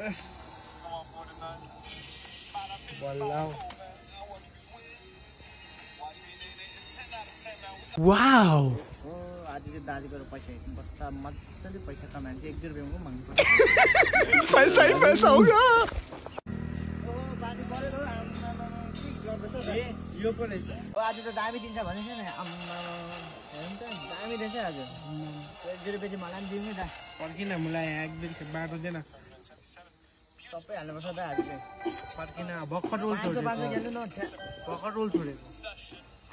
Wow आज चाहिँ दाजुको पैसा हेर्नु पर्छ मजाले पैसा कमाएर चाहिँ 1-2 रुपैयाँको माग्नु पर्छ पैसा ही पैसा होगा ओ बानी परेर यो को रहेछ ओ आज त दामी दिन्छ भनेको नि अम्मा हेर्नु त दामी रहेछ आज 1-2 रुपैयाँ चाहिँ मलाई दिनु नि त पर्किन मलाई एकदम बाटो देन सबै हाल्नुपर्छ त आज चाहिँ पर्किन भर्खर रोल छोडेको भर्खर रोल छोडेको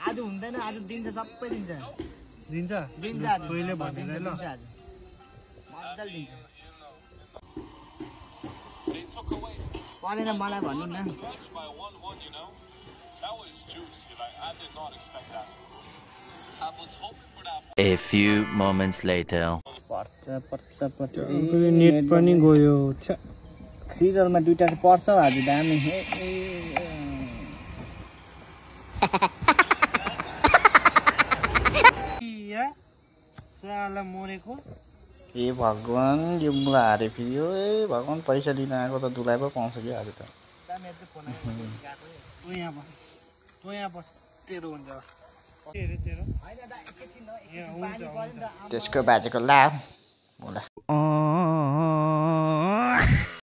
आज हुँदैन आज दिन्छ सबै दिन्छ दिन्छ दिन्छ आज पहिले भन्दिन ल मजाले दिन्छ परेन मलाई भन्नु न A few moments later. पर्छ नेट पनि गयो सिरियलमा दुईटा पर्छ आज दामी साला मरेको ए भगवान यो मुला हारे फेरि हो ए भगवान पैसा दिन आएको त दुलाई पो पाउँछ कि आज त तँ यहाँ बस तेरो हुन्छ त्यसको बाजेको ला मुला